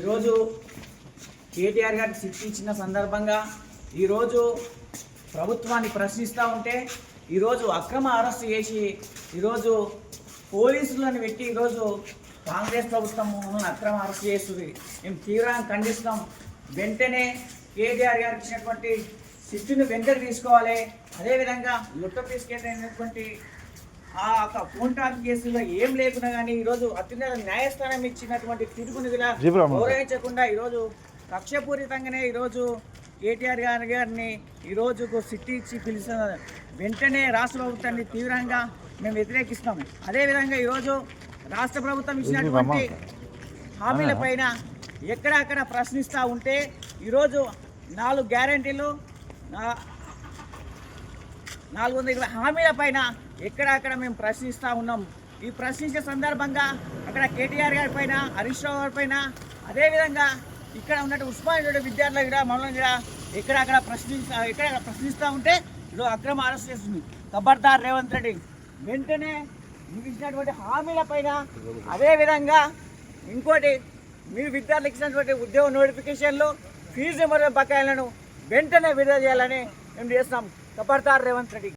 ఈరోజు కేటీఆర్ గారికి శిక్ష ఇచ్చిన సందర్భంగా ఈరోజు ప్రభుత్వాన్ని ప్రశ్నిస్తూ ఉంటే ఈరోజు అక్రమ అరెస్ట్ చేసి ఈరోజు పోలీసులను పెట్టి ఈరోజు కాంగ్రెస్ ప్రభుత్వం అక్రమ అరెస్ట్ చేస్తుంది. మేము తీవ్రంగా ఖండిస్తాం. వెంటనే కేటీఆర్ గారికి ఇచ్చినటువంటి శిక్షను వెంటనే తీసుకోవాలి. అదేవిధంగా లుట్ట తీసుకెళ్ళినటువంటి ఆ ఫోన్ టాక్ కేసులో ఏం లేకున్నా కానీ ఈరోజు అత్యున్నత న్యాయస్థానం ఇచ్చినటువంటి తీర్పుని గౌరవించకుండా ఈరోజు కక్షపూరితంగానే ఈరోజు కేటీఆర్ గారిని ఈరోజు సిట్టి ఇచ్చి పిలిచిన వెంటనే రాష్ట్ర ప్రభుత్వాన్ని తీవ్రంగా మేము వ్యతిరేకిస్తాము. అదేవిధంగా ఈరోజు రాష్ట్ర ప్రభుత్వం ఇచ్చినటువంటి హామీల పైన ఎక్కడక్కడ ప్రశ్నిస్తూ ఉంటే ఈరోజు 4 గ్యారంటీలు 420 హామీల పైన ఎక్కడక్కడ మేము ప్రశ్నిస్తూ ఉన్నాం. ఈ ప్రశ్నించే సందర్భంగా అక్కడ కేటీఆర్ గారి పైన, హరీష్ రావు గారి పైన, అదేవిధంగా ఇక్కడ ఉన్నట్టు ఉస్మానియా విద్యార్థులు కూడా మమ్మల్ని కూడా ఎక్కడక్కడ ప్రశ్నిస్తూ ఉంటే ఈరోజు అక్రమ అరెస్ట్ చేస్తుంది. ఖబర్దార్ రేవంత్ రెడ్డి, వెంటనే మీకు ఇచ్చినటువంటి హామీల పైన, అదేవిధంగా ఇంకోటి మీరు విద్యార్థులకు ఇచ్చినటువంటి ఉద్యోగ నోటిఫికేషన్లు, ఫీజు మరియు బకాయిలను వెంటనే విడుదల చేయాలని మేము చేస్తాం. ఖబర్దార్ రేవంత్ రెడ్డి.